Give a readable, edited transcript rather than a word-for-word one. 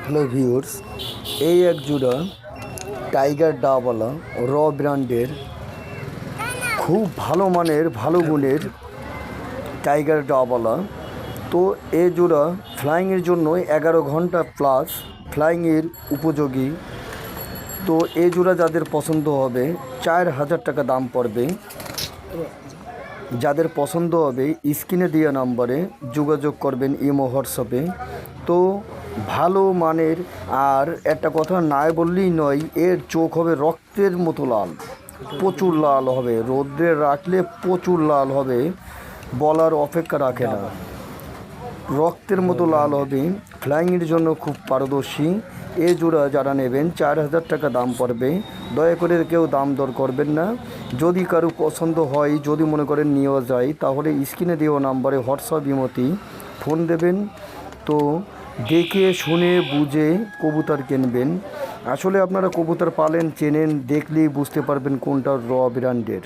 Hello viewers, এই এক জোড়া টাইগার ডাবওয়ালা র ব্র্যান্ডের খুব ভালো মানের ভালো গুণের টাইগার ডাবওয়ালা। তো এ জোড়া ফ্লাইংয়ের জন্য 11 ঘন্টা প্লাস ফ্লাইংয়ের উপযোগী। তো এ জোড়া যাদের পছন্দ হবে 4,000 টাকা দাম পড়বে। যাদের পছন্দ হবে স্ক্রিনে দেওয়া নাম্বারে যোগাযোগ করবেন ইমো হোয়াটসঅ্যাপে। তো ভালো মানের, আর একটা কথা নাই বললেই নয়, এর চোখ হবে রক্তের মতো লাল, প্রচুর লাল হবে, রোদ্রে রাখলে প্রচুর লাল হবে, বলার অপেক্ষা রাখে না, রক্তের মতো লাল হবে। ফ্লাইংয়ের জন্য খুব পারদর্শী। এ জোড়া যারা নেবেন 4,000 টাকা দাম পড়বে। দয়া করে কেউ দাম দর করবেন না। যদি কারো পছন্দ হয়, যদি মনে করেন নেওয়া যায়, তাহলে স্ক্রিনে দেওয়া নাম্বারে হোয়াটসঅ্যাপ ইমোতে ফোন দেবেন। তো দেখে শুনে বুঝে কবুতর কিনবেন। আসলে আপনারা কবুতর পালেন, চেনেন, দেখলেই বুঝতে পারবেন কোনটা র ব্র্যান্ডের।